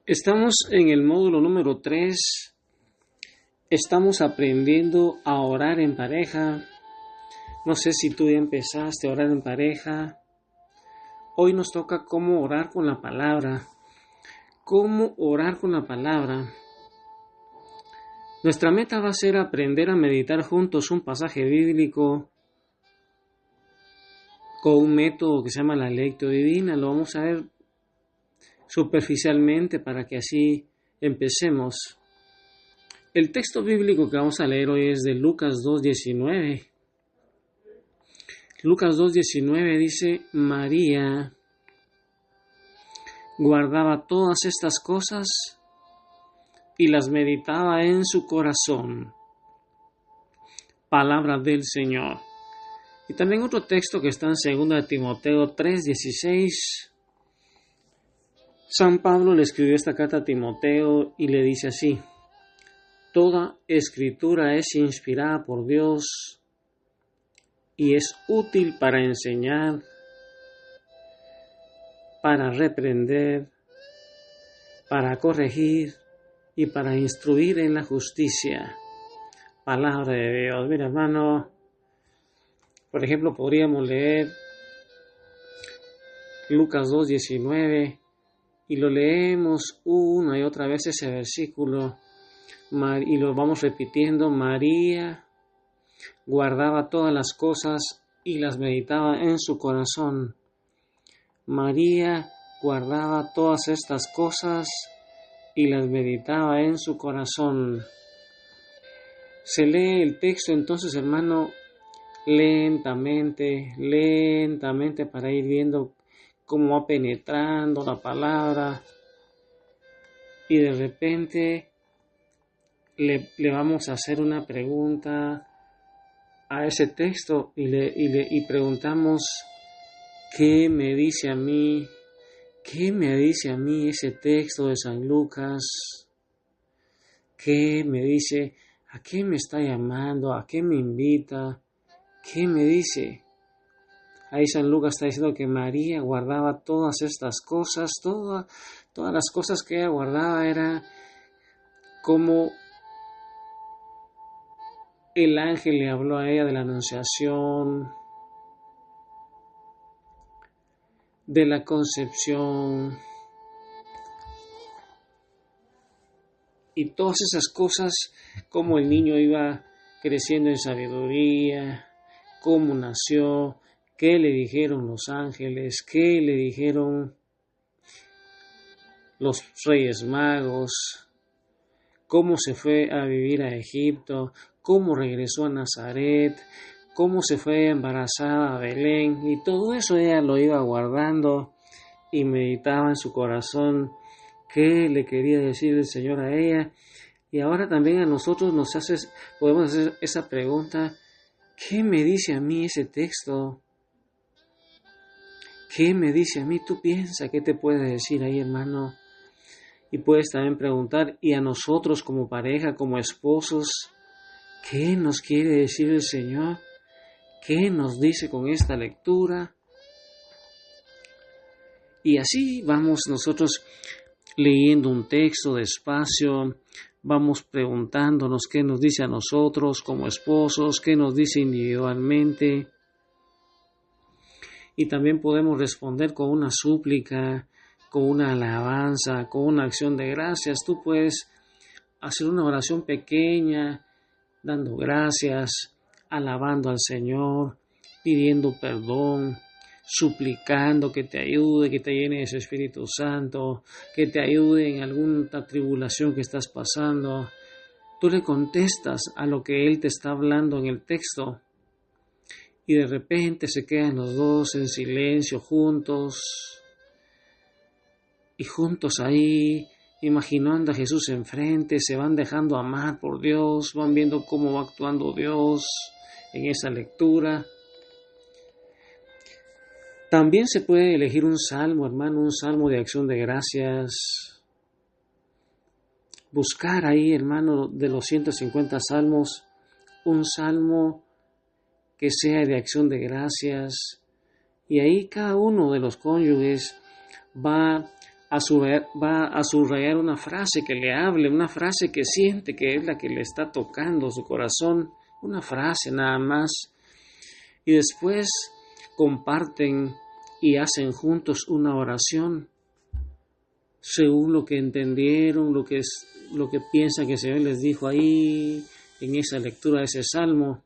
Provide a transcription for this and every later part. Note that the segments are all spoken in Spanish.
Estamos en el módulo número 3. Estamos aprendiendo a orar en pareja. No sé si tú ya empezaste a orar en pareja. Hoy nos toca cómo orar con la palabra. ¿Cómo orar con la palabra? Nuestra meta va a ser aprender a meditar juntos un pasaje bíblico con un método que se llama la lectio divina. Lo vamos a ver superficialmente para que así empecemos. El texto bíblico que vamos a leer hoy es de Lucas 2:19. Lucas 2:19 dice: María guardaba todas estas cosas y las meditaba en su corazón. Palabra del Señor. Y también otro texto que está en 2 Timoteo 3:16. San Pablo le escribió esta carta a Timoteo y le dice así: Toda escritura es inspirada por Dios y es útil para enseñar, para reprender, para corregir y para instruir en la justicia. Palabra de Dios. Mira, hermano, por ejemplo, podríamos leer Lucas 2:19 y lo leemos una y otra vez ese versículo y lo vamos repitiendo. María guardaba todas las cosas y las meditaba en su corazón. María guardaba todas estas cosas y las meditaba en su corazón. Se lee el texto entonces, hermano, lentamente para ir viendo cómo va penetrando la palabra, y de repente le vamos a hacer una pregunta a ese texto y preguntamos: ¿qué me dice a mí? ¿Qué me dice a mí ese texto de San Lucas? ¿Qué me dice? ¿A qué me está llamando? ¿A qué me invita? ¿Qué me dice? Ahí San Lucas está diciendo que María guardaba todas estas cosas. Todas las cosas que ella guardaba era como el ángel le habló a ella de la anunciación, de la concepción, y todas esas cosas, cómo el niño iba creciendo en sabiduría, cómo nació, qué le dijeron los ángeles, qué le dijeron los reyes magos, cómo se fue a vivir a Egipto, cómo regresó a Nazaret, cómo se fue embarazada a Belén, y todo eso ella lo iba guardando y meditaba en su corazón qué le quería decir el Señor a ella. Y ahora también a nosotros podemos hacer esa pregunta: ¿qué me dice a mí ese texto? ¿Qué me dice a mí? Tú piensa, ¿qué te puede decir ahí, hermano? Y puedes también preguntar, y a nosotros como pareja, como esposos, ¿qué nos quiere decir el Señor? ¿Qué nos dice con esta lectura? Y así vamos nosotros leyendo un texto despacio, vamos preguntándonos qué nos dice a nosotros como esposos, qué nos dice individualmente. Y también podemos responder con una súplica, con una alabanza, con una acción de gracias. Tú puedes hacer una oración pequeña, dando gracias, alabando al Señor, pidiendo perdón, suplicando que te ayude, que te llene de su Espíritu Santo, que te ayude en alguna tribulación que estás pasando. Tú le contestas a lo que Él te está hablando en el texto, y de repente se quedan los dos en silencio juntos, y juntos ahí, imaginando a Jesús enfrente, se van dejando amar por Dios, van viendo cómo va actuando Dios en esa lectura. También se puede elegir un salmo, hermano, un salmo de acción de gracias. Buscar ahí, hermano, de los 150 salmos, un salmo que sea de acción de gracias. Y ahí cada uno de los cónyuges va va a subrayar una frase que le hable, una frase que siente que es la que le está tocando su corazón, una frase nada más. Y después comparten y hacen juntos una oración según lo que entendieron, lo que piensan que el Señor les dijo ahí en esa lectura de ese salmo.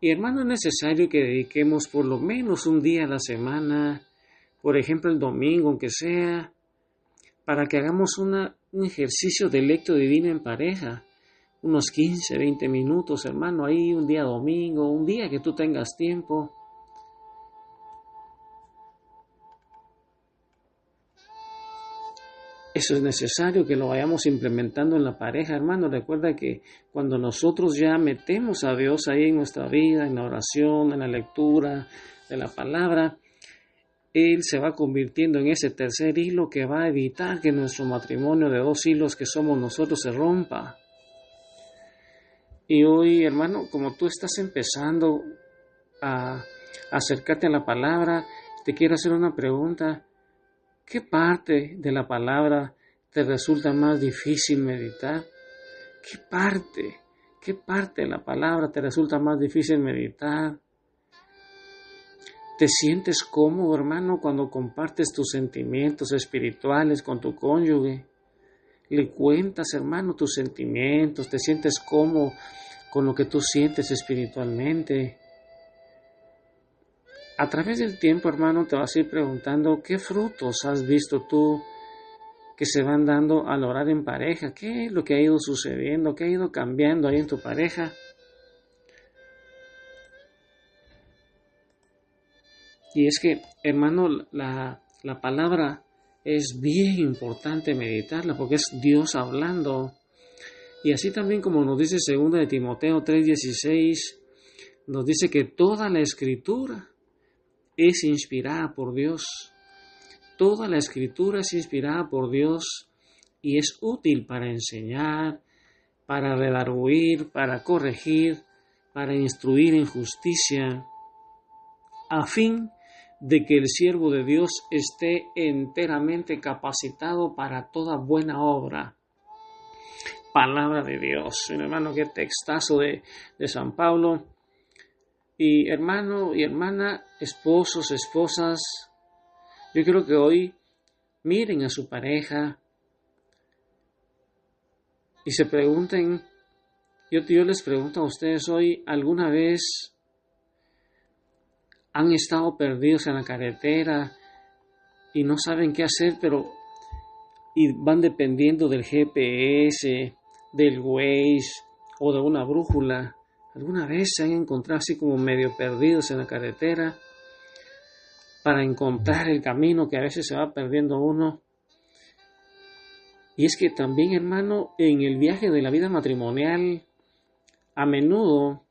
Y hermano, es necesario que dediquemos por lo menos un día a la semana, por ejemplo el domingo, aunque sea, para que hagamos un ejercicio de lectio divino en pareja, unos 15, 20 minutos, hermano, ahí un día domingo, un día que tú tengas tiempo. Eso es necesario que lo vayamos implementando en la pareja, hermano. Recuerda que cuando nosotros ya metemos a Dios ahí en nuestra vida, en la oración, en la lectura de la palabra, Él se va convirtiendo en ese tercer hilo que va a evitar que nuestro matrimonio de dos hilos que somos nosotros se rompa. Y hoy, hermano, como tú estás empezando a acercarte a la palabra, te quiero hacer una pregunta. ¿Qué parte de la palabra te resulta más difícil meditar? ¿Qué parte de la palabra te resulta más difícil meditar? ¿Te sientes cómodo, hermano, cuando compartes tus sentimientos espirituales con tu cónyuge? ¿Le cuentas, hermano, tus sentimientos? ¿Te sientes cómodo con lo que tú sientes espiritualmente? A través del tiempo, hermano, te vas a ir preguntando qué frutos has visto tú que se van dando al orar en pareja. ¿Qué es lo que ha ido sucediendo? ¿Qué ha ido cambiando ahí en tu pareja? Y es que, hermano, la palabra es bien importante meditarla porque es Dios hablando. Y así también como nos dice 2 de Timoteo 3:16, nos dice que toda la escritura es inspirada por Dios. Toda la escritura es inspirada por Dios y es útil para enseñar, para redarguir, para corregir, para instruir en justicia, a fin de que el siervo de Dios esté enteramente capacitado para toda buena obra. Palabra de Dios. Mi hermano, qué textazo de San Pablo. Y hermano y hermana, esposos, esposas, yo quiero que hoy miren a su pareja y se pregunten, yo les pregunto a ustedes hoy, ¿alguna vez han estado perdidos en la carretera y no saben qué hacer, y van dependiendo del GPS, del Waze o de una brújula? ¿Alguna vez se han encontrado así como medio perdidos en la carretera para encontrar el camino que a veces se va perdiendo uno? Y es que también, hermano, en el viaje de la vida matrimonial, a menudo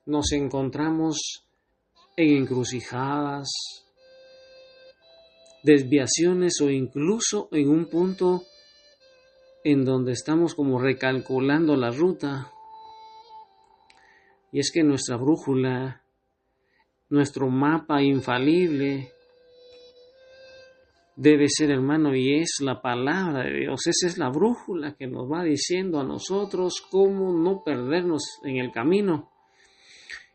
nos encontramos en encrucijadas, desviaciones o incluso en un punto en donde estamos como recalculando la ruta. Y es que nuestra brújula, nuestro mapa infalible, debe ser, hermano, y es la palabra de Dios. Esa es la brújula que nos va diciendo a nosotros cómo no perdernos en el camino.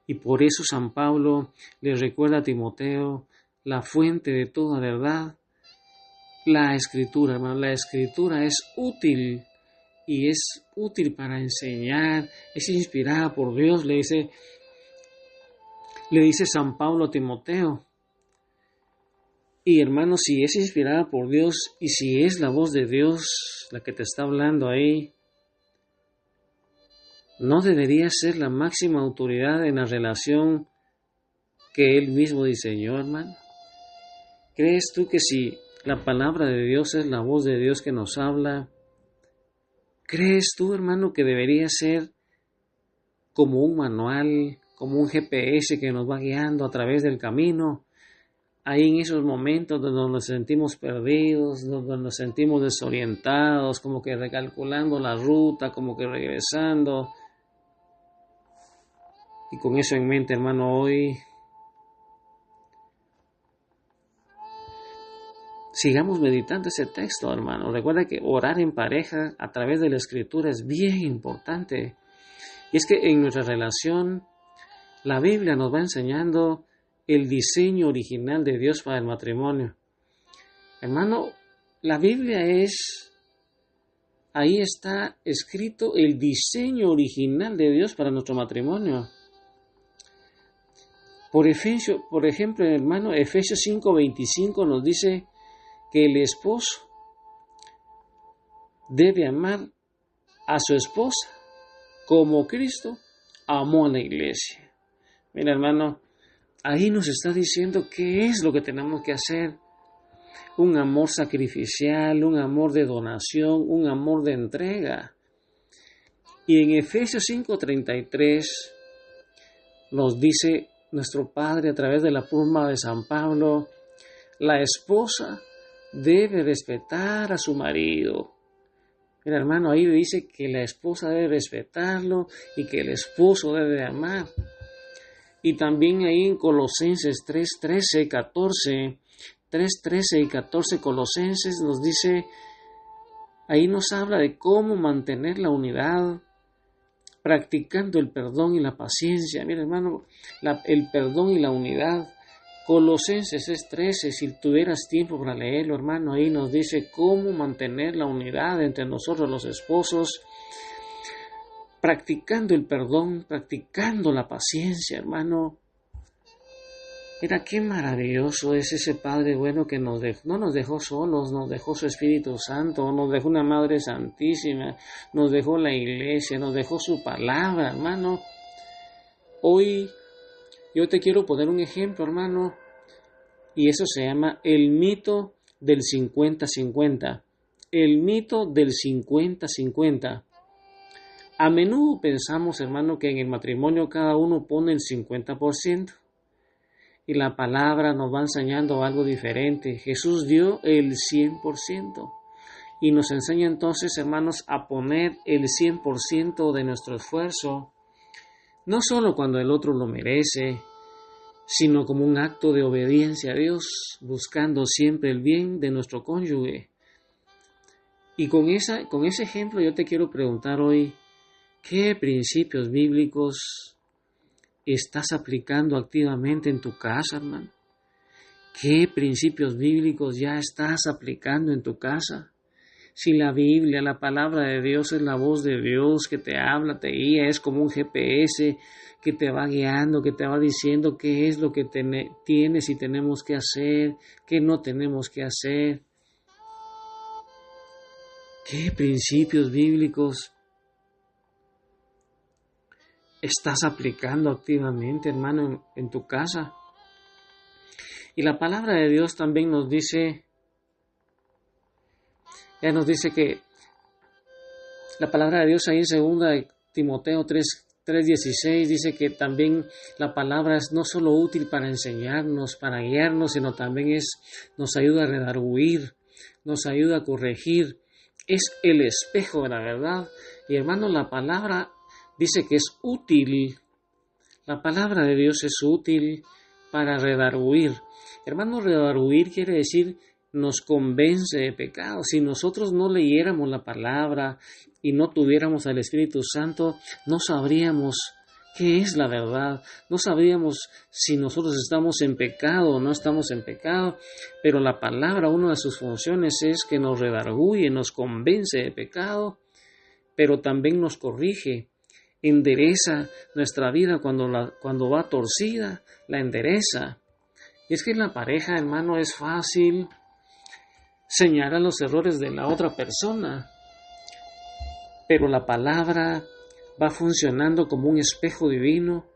Y por eso San Pablo le recuerda a Timoteo la fuente de toda verdad, la Escritura, hermano. La Escritura es útil y es útil para enseñar, es inspirada por Dios, le dice San Pablo a Timoteo. Y hermano, si es inspirada por Dios y si es la voz de Dios la que te está hablando ahí, ¿no debería ser la máxima autoridad en la relación que Él mismo diseñó, hermano? ¿Crees tú que si la palabra de Dios es la voz de Dios que nos habla, crees tú, hermano, que debería ser como un manual, como un GPS que nos va guiando a través del camino? Ahí en esos momentos donde nos sentimos perdidos, donde nos sentimos desorientados, como que recalculando la ruta, como que regresando. Y con eso en mente, hermano, hoy sigamos meditando ese texto, hermano. Recuerda que orar en pareja a través de la Escritura es bien importante. Y es que en nuestra relación, la Biblia nos va enseñando el diseño original de Dios para el matrimonio. Hermano, la Biblia ahí está escrito el diseño original de Dios para nuestro matrimonio. Por ejemplo, hermano, Efesios 5:25 nos dice que el esposo debe amar a su esposa como Cristo amó a la iglesia. Mira, hermano, ahí nos está diciendo qué es lo que tenemos que hacer. Un amor sacrificial, un amor de donación, un amor de entrega. Y en Efesios 5:33 nos dice nuestro Padre a través de la pluma de San Pablo, la esposa debe respetar a su marido. Mira, hermano, ahí dice que la esposa debe respetarlo y que el esposo debe amar. Y también ahí en Colosenses 3:13 y 14, 3:13 y 14 Colosenses nos dice, ahí nos habla de cómo mantener la unidad, practicando el perdón y la paciencia. Mira, hermano, el perdón y la unidad. Colosenses 3:13, si tuvieras tiempo para leerlo, hermano, ahí nos dice cómo mantener la unidad entre nosotros los esposos, practicando el perdón, practicando la paciencia, hermano. Mira qué maravilloso es ese Padre bueno que no nos dejó solos, nos dejó su Espíritu Santo, nos dejó una Madre Santísima, nos dejó la iglesia, nos dejó su palabra, hermano. Hoy yo te quiero poner un ejemplo, hermano, y eso se llama el mito del 50-50. El mito del 50-50. A menudo pensamos, hermano, que en el matrimonio cada uno pone el 50%. Y la palabra nos va enseñando algo diferente. Jesús dio el 100%. Y nos enseña entonces, hermanos, a poner el 100% de nuestro esfuerzo, no solo cuando el otro lo merece, sino como un acto de obediencia a Dios, buscando siempre el bien de nuestro cónyuge. Y con ese ejemplo yo te quiero preguntar hoy, ¿qué principios bíblicos estás aplicando activamente en tu casa, hermano? ¿Qué principios bíblicos ya estás aplicando en tu casa? Si la Biblia, la palabra de Dios es la voz de Dios que te habla, te guía, es como un GPS que te va guiando, que te va diciendo qué es lo que tienes y tenemos que hacer, qué no tenemos que hacer. ¿Qué principios bíblicos estás aplicando activamente, hermano, en tu casa? Y la palabra de Dios también nos dice, que la palabra de Dios ahí en 2 Timoteo 3:16 dice que también la palabra es no solo útil para enseñarnos, para guiarnos, sino también nos ayuda a redarguir, nos ayuda a corregir. Es el espejo de la verdad. Y hermano, la palabra dice que es útil. La palabra de Dios es útil para redarguir. Hermano, redarguir quiere decir nos convence de pecado. Si nosotros no leyéramos la palabra y no tuviéramos al Espíritu Santo, no sabríamos qué es la verdad. No sabríamos si nosotros estamos en pecado o no estamos en pecado. Pero la palabra, una de sus funciones es que nos redarguye, nos convence de pecado, pero también nos corrige. Endereza nuestra vida cuando va torcida, la endereza. Y es que en la pareja, hermano, es fácil señalar los errores de la otra persona, pero la palabra va funcionando como un espejo divino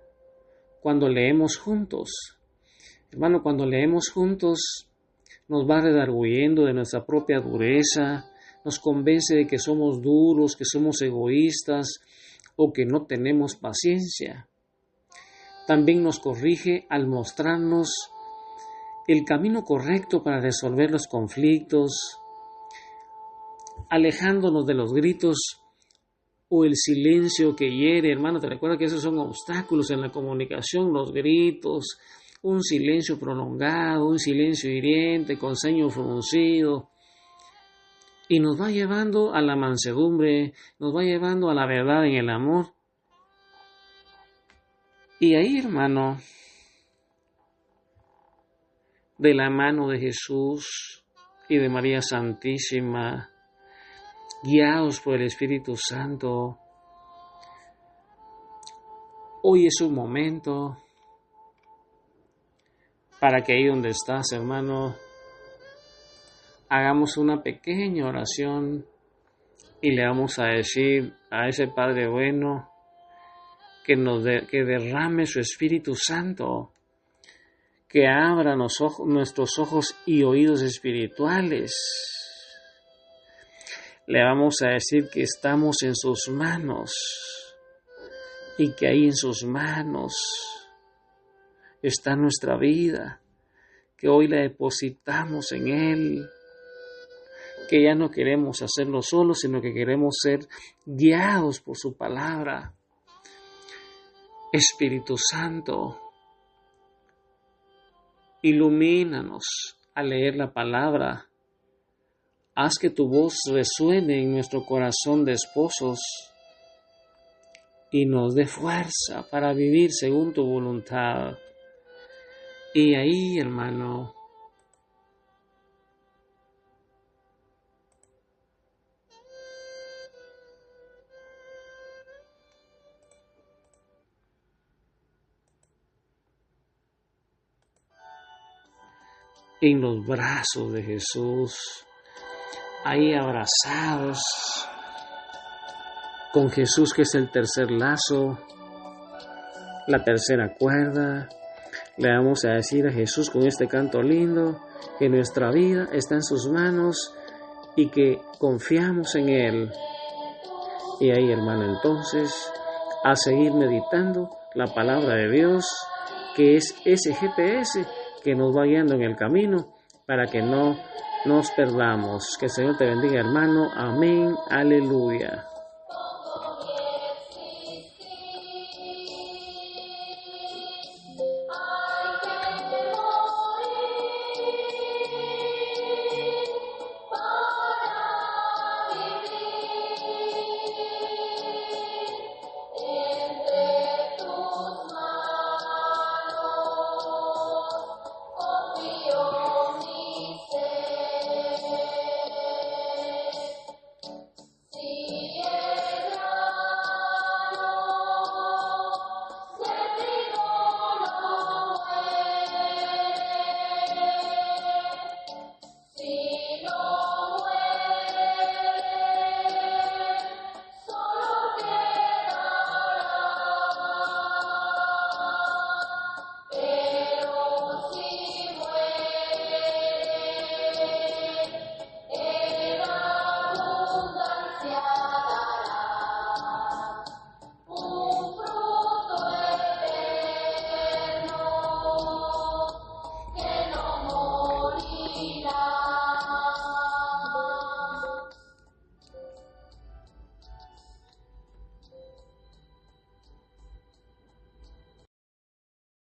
cuando leemos juntos. Hermano, cuando leemos juntos nos va redarguyendo de nuestra propia dureza, nos convence de que somos duros, que somos egoístas o que no tenemos paciencia. También nos corrige al mostrarnos el camino correcto para resolver los conflictos, alejándonos de los gritos o el silencio que hiere. Hermano, te recuerda que esos son obstáculos en la comunicación, los gritos, un silencio prolongado, un silencio hiriente, con ceño fruncido, y nos va llevando a la mansedumbre, nos va llevando a la verdad en el amor. Y ahí, hermano, de la mano de Jesús y de María Santísima, guiados por el Espíritu Santo, hoy es un momento para que ahí donde estás, hermano, hagamos una pequeña oración y le vamos a decir a ese Padre bueno que derrame su Espíritu Santo, que abra nuestros ojos y oídos espirituales. Le vamos a decir que estamos en sus manos y que ahí en sus manos está nuestra vida, que hoy la depositamos en Él, que ya no queremos hacerlo solos, sino que queremos ser guiados por su palabra. Espíritu Santo, ilumínanos al leer la palabra. Haz que tu voz resuene en nuestro corazón de esposos y nos dé fuerza para vivir según tu voluntad. Y ahí, hermano, en los brazos de Jesús, ahí abrazados con Jesús, que es el tercer lazo, la tercera cuerda, le vamos a decir a Jesús con este canto lindo que nuestra vida está en sus manos y que confiamos en Él. Y ahí, hermano, entonces, a seguir meditando la palabra de Dios, que es ese GPS que nos va guiando en el camino para que no nos perdamos. Que el Señor te bendiga, hermano. Amén. Aleluya.